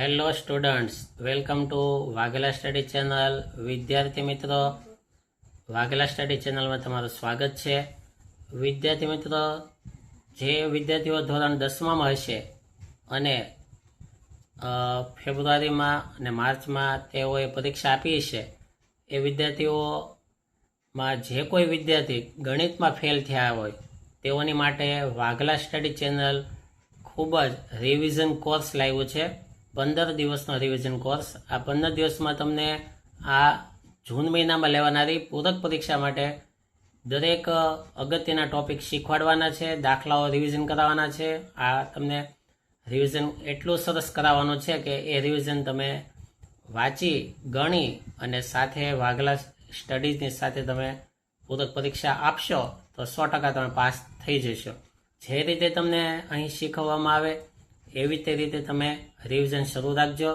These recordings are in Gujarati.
Hello students, welcome to Vaghela study channel. વિદ્યાર્થી મિત્રો, વાઘેલા સ્ટડી ચેનલમાં તમારું સ્વાગત છે. વિદ્યાર્થી મિત્રો, જે વિદ્યાર્થીઓ ધોરણ 10માં હશે અને ફેબ્રુઆરીમાં અને માર્ચમાં તેઓએ પરીક્ષા આપી છે, એ વિદ્યાર્થીઓમાં જે કોઈ વિદ્યાર્થી ગણિતમાં ફેલ થયા હોય તેઓની માટે વાઘેલા સ્ટડી ચેનલ ખૂબ જ રિવિઝન કોર્સ લાવ્યું છે. 15 દિવસનો રિવિઝન કોર્સ. આ 15 દિવસમાં તમને આ જૂન મહિનામાં લેવાનારી પૂરક પરીક્ષા માટે દરેક અગત્યના ટોપિક શીખવાડવાના છે, દાખલાઓ રિવિઝન કરાવવાના છે. આ તમને રિવિઝન એટલું સરસ કરાવવાનું છે કે એ રિવિઝન તમે વાંચી ગણી અને સાથે વાઘેલા સ્ટડીઝની સાથે તમે પૂરક પરીક્ષા આપશો તો 100% તમે પાસ થઈ જશો. જે રીતે તમને અહીં શીખવવામાં આવે એવી તે રીતે તમે રિવિઝન શરૂ રાખજો.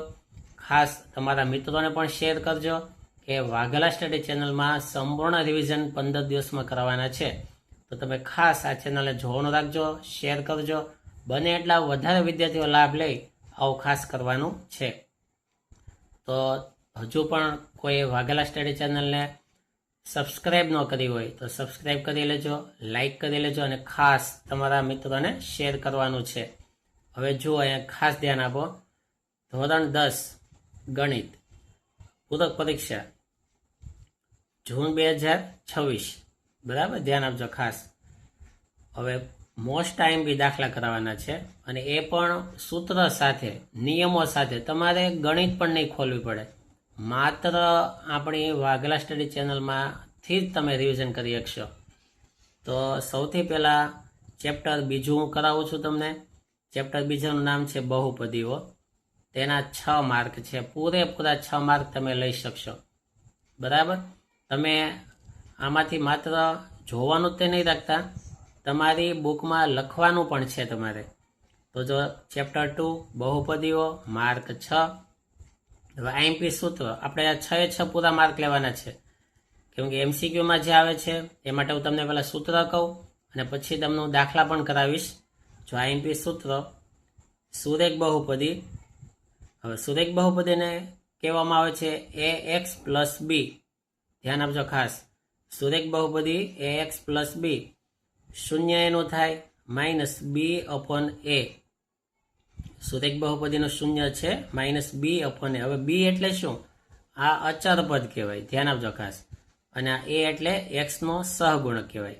ખાસ તમારા મિત્રોને પણ શેર કરજો કે વાઘેલા સ્ટડી ચેનલમાં સંપૂર્ણ રિવિઝન 15 દિવસમાં કરવાના છે. તો તમે ખાસ આ ચેનલને જોવાનું રાખજો, શેર કરજો. બને એટલા વધારે વિદ્યાર્થીઓ લાભ લે આવું ખાસ કરવાનું છે. તો હજુ પણ કોઈ વાઘેલા સ્ટડી ચેનલને સબસ્ક્રાઈબ ન કરી હોય તો સબસ્ક્રાઈબ કરી લેજો, લાઈક કરી લેજો અને ખાસ તમારા મિત્રોને શેર કરવાનું છે. હવે જુઓ, અહીંયા ખાસ ધ્યાન આપો. ધોરણ 10 ગણિત પૂરક પરીક્ષા જૂન 2026, બરાબર? ધ્યાન આપજો ખાસ. હવે મોસ્ટ ટાઈમ બી દાખલા કરાવવાના છે અને એ પણ સૂત્ર સાથે, નિયમો સાથે. તમારે ગણિત પણ નહીં ખોલવી પડે, માત્ર આપણી વાઘેલા સ્ટડી ચેનલમાંથી જ તમે રિવિઝન કરી શકશો. તો સૌથી પહેલાં ચેપ્ટર બીજું હું કરાવું છું તમને. ચેપ્ટર બીજાનું નામ છે બહુપદીઓ. તેના 6 માર્ક છે, પૂરેપૂરા 6 માર્ક તમે લઈ શકશો, બરાબર? તમે આમાંથી માત્ર જોવાનું જ તે નહીં રાખતા, તમારી બુકમાં લખવાનું પણ છે તમારે. તો જો ચેપ્ટર 2 બહુપદીઓ, માર્ક 6. હવે આઈએમપી સૂત્ર, આપણે આ 6 પૂરા માર્ક લેવાના છે, કેમ કે એમસીક્યુમાં જે આવે છે એ માટે હું તમને પહેલાં સૂત્ર કહું અને પછી તમને દાખલા પણ કરાવીશ. જો આઈએમપી સૂત્ર, સુરેખ બહુપદી. હવે સુરેખ બહુપદીને કહેવામાં આવે છે ax પ્લસ બી. ધ્યાન આપજો ખાસ. સુરેખ બહુપદી ax પ્લસ બી, શૂન્ય એનું થાય માઇનસ બી અપોન એ. સુરેખ બહુપદીનું શૂન્ય છે માઇનસ બી અપોન એ. હવે બી એટલે શું? આ અચર પદ કહેવાય, ધ્યાન આપજો ખાસ. અને આ એ એટલે એક્સનો સહગુણક કહેવાય.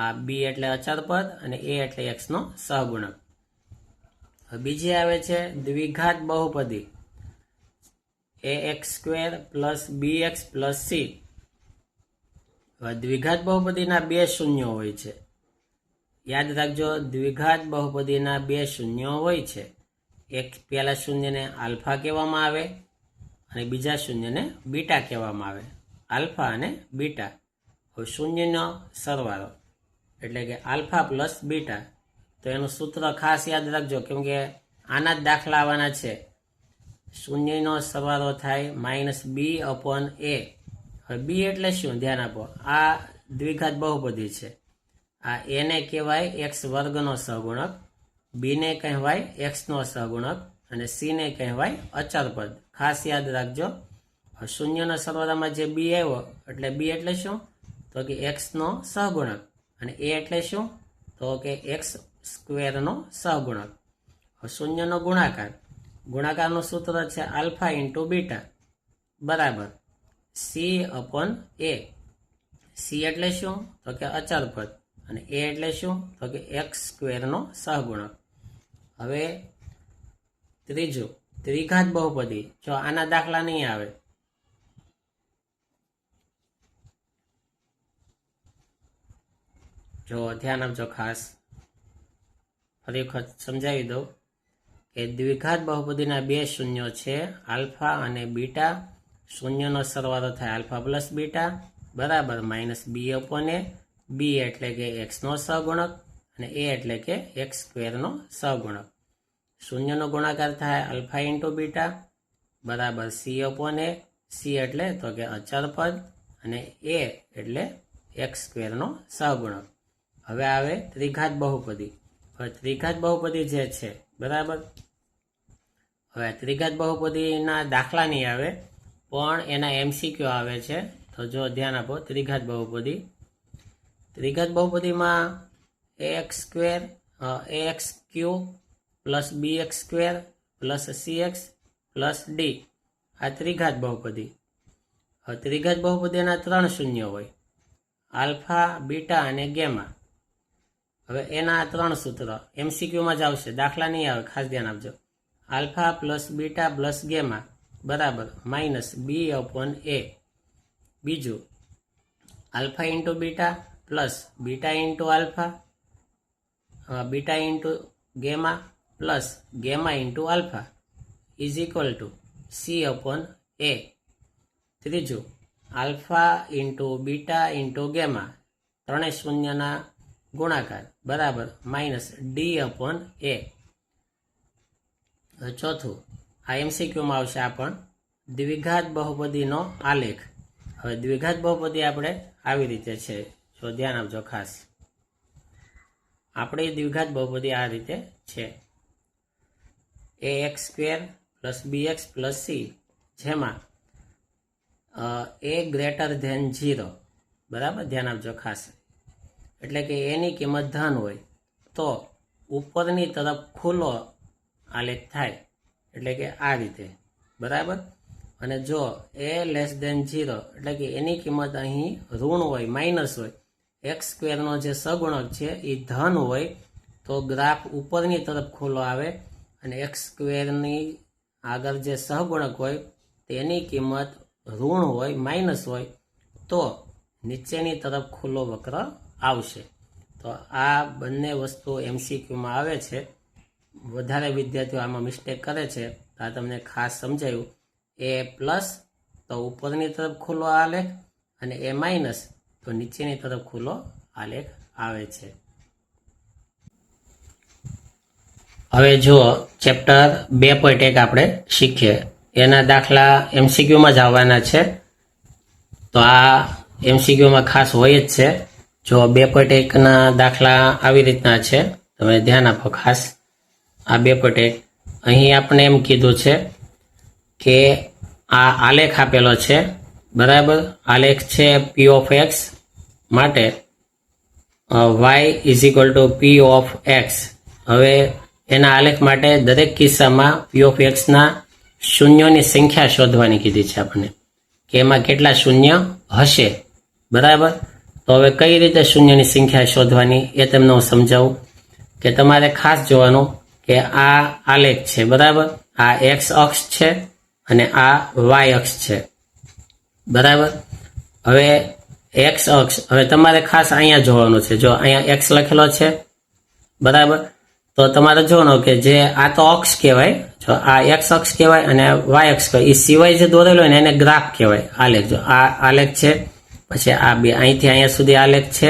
આ બી એટલે અચર પદ અને એ એટલે એક્સનો સહગુણક. બીજી આવે છે દ્વિઘાત બહુપદી ax square plus bx plus C. દ્વિઘાત બહુપદીના 2 શૂન્યો હોય છે. યાદ રાખજો, દ્વિઘાત બહુપદીના 2 શૂન્યો હોય છે. એક પહેલા શૂન્યને આલ્ફા કહેવામાં આવે અને બીજા શૂન્યને બીટા કહેવામાં આવે. આલ્ફા અને બીટા. હવે શૂન્યનો સરવાળો એટલે કે આલ્ફા પ્લસ બીટા. તો એનું સૂત્ર ખાસ યાદ રાખજો, કેમ કે આના જ દાખલા આવવાના છે. શૂન્યનો સરવાળો થાય માઇનસ બી અપોન એ. હવે બી એટલે શું? ધ્યાન આપો. આ દ્વિઘાત બહુપદી છે. આ એને કહેવાય એક્સ વર્ગનો સહગુણક, બીને કહેવાય એક્સનો સહગુણક અને સીને કહેવાય અચર પદ. ખાસ યાદ રાખજો. શૂન્યના સરવાળામાં જે બી આવ્યો એટલે બી એટલે શું? તો કે એક્સનો સહગુણક. અને એ એટલે શું? તો કે એક્સ સ્ક્વેરનો સહગુણક. શૂન્યનો ગુણાકાર, ગુણાકારનું સૂત્ર છે આલ્ફા ઇન્ટુ બીટા બરાબર સી અપોન એ. સી એટલે શું? તો કે અચર પદ. અને એ એટલે શું? તો કે એક્સ સ્ક્વેરનો સહગુણક. હવે ત્રીજું ત્રિઘાત બહુપદી. જો આના દાખલા નહીં આવે, જો ધ્યાન આપજો ખાસ. ફરી વખત સમજાવી દઉં કે દ્વિઘાત બહુપદીના 2 શૂન્યો છે, આલ્ફા અને બીટા. શૂન્યનો સરવાળો થાય આલ્ફા પ્લસ બીટા બરાબર માઇનસ બી અપોન એ. બી એટલે કે એક્સનો સહગુણક અને એ એટલે કે એક્સ સ્ક્વેરનો સહગુણક. શૂન્યનો ગુણાકાર થાય આલ્ફા ઇન્ટુ બીટા બરાબર સી અપોન એ. સી એટલે તો કે અચર પદ અને એ એટલે એક્સ સ્ક્વેરનો સહગુણક. હવે આવે ત્રિઘાત બહુપદી. હવે ત્રિઘાત બહુપદી જે છે બરાબર, હવે ત્રિઘાત બહુપદીના દાખલા નહીં આવે પણ એના MCQ આવે છે. તો જો ધ્યાન આપો, ત્રિઘાત બહુપદીમાં ax cube plus bx square plus cx plus d આ ત્રિઘાત બહુપદી. હવે ત્રિઘાત બહુપદીના 3 શૂન્ય હોય, આલ્ફા, બીટા અને ગેમા. હવે એના 3 સૂત્ર MCQમાં જ આવશે, દાખલા નહીં આવે, ખાસ ધ્યાન આપજો. Alpha plus beta plus gamma બરાબર માઇનસ b/a. બીજું alpha into beta plus beta into alpha, beta into gamma plus gamma into alpha is equal to c/a. ત્રીજું alpha into beta into gamma, ત્રણેય શૂન્યના ગુણાકાર બરાબર માઇનસ d/a. ચોથું આ MCQમાં આવશે આ પણ દ્વિઘાત બહુપદીનો આલેખ. હવે દ્વિઘાત બહુપદી આપણે આવી રીતે છે, જો ધ્યાન આપજો ખાસ. આપણી દ્વિઘાત બહુપદી આ રીતે છે, ax square plus bx plus c, જેમાં a ગ્રેટર ધેન 0 બરાબર, ધ્યાન આપજો ખાસ. એટલે કે એની કિંમત ધન હોય તો ઉપરની તરફ ખુલ્લો આલેખ થાય, એટલે કે આ રીતે બરાબર. અને જો a લેસ ધેન 0 એટલે કે એની કિંમત અહીં ઋણ હોય, માઇનસ હોય, એક્સ સ્ક્વેરનો જે સગુણક છે એ ધન હોય તો ગ્રાફ ઉપરની તરફ ખુલ્લો આવે, અને એક્સ સ્ક્વેરની આગળ જે સહગુણક હોય તેની કિંમત ઋણ હોય, માઇનસ હોય તો નીચેની તરફ ખુલ્લો વક્ર આવશે. તો આ બંને વસ્તુ MCQમાં આવે છે. વધારે વિદ્યાર્થીઓ આમાં મિસ્ટેક કરે છે, આ તમને ખાસ સમજાયું. એ પ્લસ તો ઉપરની તરફ ખુલ્લો આલેખ, અને એ માઇનસ તો નીચેની તરફ ખુલ્લો આલેખ આવે છે. હવે જો ચેપ્ટર 2.1 આપણે શીખીએ, એના દાખલા MCQમાં જ આવવાના છે. તો આ MCQમાં ખાસ હોય જ છે. જો 2.1ના દાખલા આવી રીતના છે, તમે ધ્યાન આપો ખાસ. આ 2.1 અહીં આપણે એમ કીધું છે કે આ આલેખ આપેલો છે બરાબર. આલેખ છે p ઓફ x માટે y is equal to p of x. હવે એના આલેખ માટે દરેક કિસ્સામાં p ઓફ x ના શૂન્યોની સંખ્યા શોધવાની કીધી છે આપણને, કે એમાં કેટલા શૂન્ય હશે બરાબર. તો હવે કઈ રીતે શૂન્યની સંખ્યા શોધવાની એ તમને હું સમજાવું. કે તમારે ખાસ જોવાનું કે આ આલેખ છે બરાબર, આ x અક્ષ છે અને આ y અક્ષ છે બરાબર. હવે x અક્ષ, હવે તમારે ખાસ અહીંયા જોવાનું છે. જો અહીંયા x લખેલો છે બરાબર, તો તમારે જોવાનું કે જે આ તો અક્ષ કહેવાય, જો આ x અક્ષ કહેવાય અને y અક્ષ કહેવાય, એ સિવાય જે દોરેલો હોય ને એને ગ્રાફ કહેવાય, આલેખ. જો આ આલેખ છે, પછી આ બે અહીંથી અહીંયા સુધી આલેખ છે,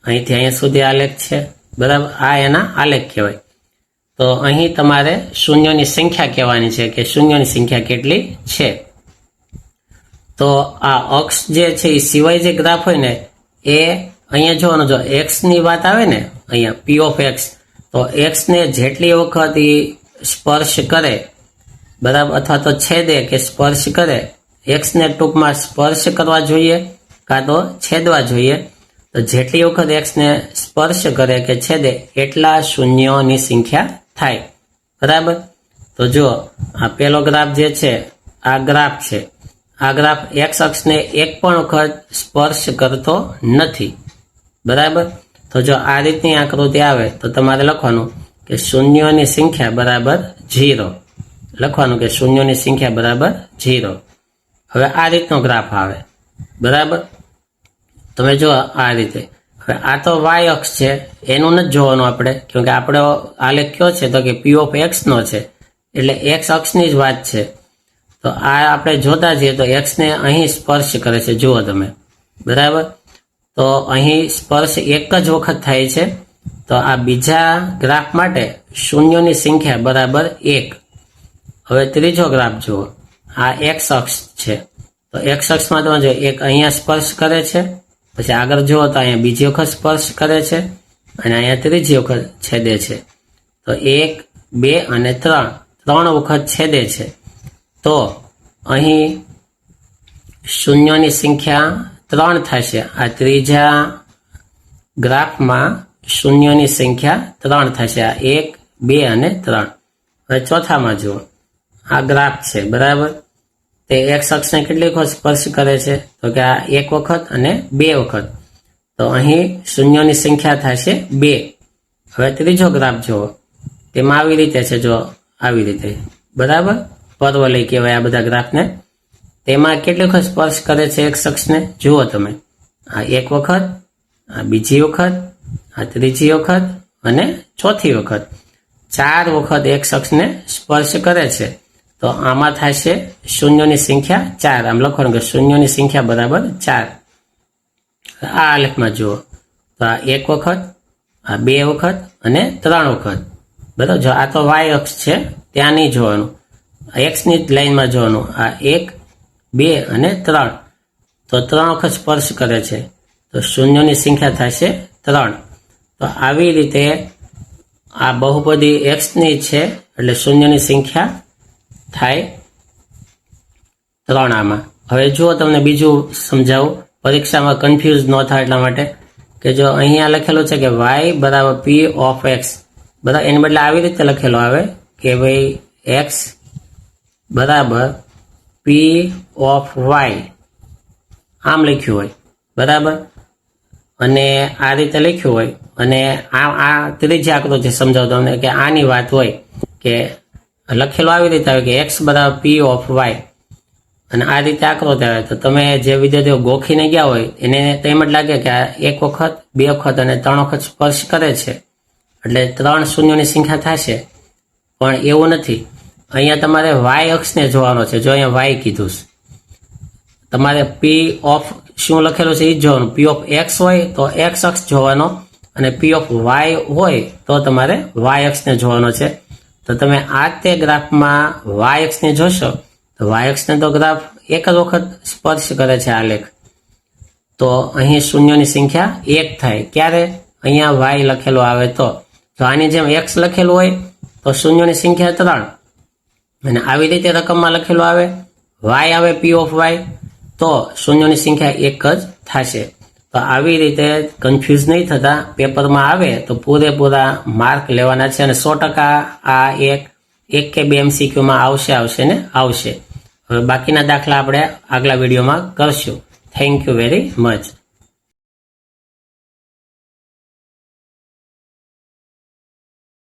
અહીંથી અહીંયા સુધી આલેખ છે બરાબર, આ એના આલેખ કહેવાય. તો અહીં તમારે શૂન્યોની સંખ્યા કહેવાની છે કે શૂન્યોની સંખ્યા કેટલી છે. તો આ અક્ષ જે છે એ સિવાય જે ગ્રાફ હોય ને એ અહીંયા જોવાનું. જો x ની વાત આવે ને અહીંયા p ઓફ x, તો x ને જેટલી વખત એ સ્પર્શ કરે બરાબર, અથવા તો છેદે કે સ્પર્શ કરે, x ને ટૂંકમાં સ્પર્શ કરવા જોઈએ કાં તો છેદવા જોઈએ. તો જેટલી વખત x ને સ્પર્શ કરે કે છેદે એટલા શૂન્યોની સંખ્યા થાય બરાબર. તો જો આ પેલો ગ્રાફ જે છે આ ગ્રાફ છે, આ ગ્રાફ x અક્ષને એક પણ વખત સ્પર્શ કરતો નથી બરાબર. તો જો આ રીતની આકૃતિ આવે તો તમારે લખવાનું કે શૂન્યોની સંખ્યા બરાબર 0, લખવાનું કે શૂન્યોની સંખ્યા બરાબર 0. હવે આ રીતનો ગ્રાફ આવે બરાબર, તમે જો આ રીતે. હવે આ તો y અક્ષ છે, એનું નથી જોવાનું આપણે, કેમકે આપણે આલેખ કયો છે તો કે p ઓફ x નો છે, એટલે x અક્ષની જ વાત છે. તો આ આપણે જોતા જઈએ તો x ને અહીં સ્પર્શ કરે છે, જુઓ તમે બરાબર. તો અહીં સ્પર્શ એક જ વખત થાય છે. તો આ બીજા ગ્રાફ માટે શૂન્યોની સંખ્યા બરાબર 1. હવે ત્રીજો ગ્રાફ જુઓ, આ x અક્ષ છે, તો x અક્ષમાં તમે જો એક અહીંયા સ્પર્શ કરે છે, પછી આગળ જુઓ તો અહીંયા બીજી વખત સ્પર્શ કરે છે, અને અહીંયા ત્રીજી વખત છેદે છે. તો 1, 2 અને 3, 3 વખત છેદે છે તો અહીં શૂન્યોની સંખ્યા 3 થશે. આ ત્રીજા ગ્રાફમાં શૂન્યોની સંખ્યા 3 થશે. આ 1, 2 અને 3. હવે ચોથામાં જુઓ, આ ગ્રાફ છે બરાબર. તે એક્સ અક્ષને કેટલી વખત સ્પર્શ કરે છે તો કે આ 1 વખત અને 2 વખત. તો અહીં શૂન્યોની સંખ્યા થશે 2. હવે ત્રીજો ગ્રાફ જુઓ, તેમાં આવી રીતે છે, જો આવી રીતે બરાબર. પરવલય કહેવાય આ બધા ગ્રાફને. તેમાં કેટલી વખત સ્પર્શ કરે છે એક્સ અક્ષને જુઓ તમે. આ 1 વખત, આ બીજી વખત, આ ત્રીજી વખત અને ચોથી વખત. 4 વખત એક્સ અક્ષને સ્પર્શ કરે છે. તો આમાં થશે શૂન્યોની સંખ્યા 4. આમ લખવાનું કે શૂન્યોની સંખ્યા બરાબર 4. આ આલેખમાં જુઓ તો આ 1 વખત, આ 2 વખત અને 3 વખત બરાબર. જો આ તો વાય અક્ષ છે ત્યાં નહીં જોવાનું, એક્સની જ લાઈનમાં જોવાનું. આ 1, 2 અને 3. તો 3 વખત સ્પર્શ કરે છે તો શૂન્યોની સંખ્યા થશે 3. તો આવી રીતે આ બહુપદી એક્સની છે એટલે શૂન્યની સંખ્યા થાય 3 આમાં. હવે જુઓ તમને બીજું સમજાવું, પરીક્ષામાં કન્ફ્યુઝ ન થાય એટલા માટે, કે જો અહીંયા લખેલું છે કે y બરાબર p ઓફ x બરાબર, એને બદલે આવી રીતે લખેલો આવે કે ભાઈ x બરાબર p ઓફ y આમ લખ્યું હોય બરાબર. અને આ રીતે લખ્યું હોય અને આ ત્રીજી આકૃતિ સમજાવું તમને કે આની વાત હોય કે લખેલું આવી રીતે આવે કે x બરાબર p ઓફ y અને આ રીતે આકૃતિ આવે. તો તમે જે વિદ્યાર્થીઓ ગોખીને ગયા હોય એને તો એમ જ લાગે કે આ 1 વખત, 2 વખત અને 3 વખત સ્પર્શ કરે છે એટલે 3 શૂન્યોની સંખ્યા થશે. પણ એવું નથી. અહીંયા તમારે y અક્ષને જોવાનો છે. જો અહીંયા y કીધું છે, તમારે p ઓફ શું લખેલું છે એ જ જોવાનું. p ઓફ x હોય તો x અક્ષ જોવાનો અને p ઓફ y હોય તો તમારે y અક્ષને જોવાનો છે. તો તમે આ તે ગ્રાફમાં y અક્ષને જોશો તો y અક્ષને તો ગ્રાફ 1 જ વખત સ્પર્શ કરે છે આલેખ. તો અહીં શૂન્યોની સંખ્યા 1 થાય. ક્યારે? અહીંયા y લખેલું આવે તો. જો આની જેમ x લખેલું હોય તો શૂન્યોની સંખ્યા 3 અને આવી રીતે રકમમાં લખેલું આવે y આવે p ઓફ y તો શૂન્યોની સંખ્યા 1 જ થશે. તો આવી રીતે કન્ફ્યુઝ નહીં થતા, પેપરમાં આવે તો પૂરેપૂરા માર્ક લેવાના છે અને 100% આ એક કે 2 MCQમાં આવશે ને આવશે. હવે બાકીના દાખલા આપણે આગલા વિડીયોમાં કરશું. Thank you very much.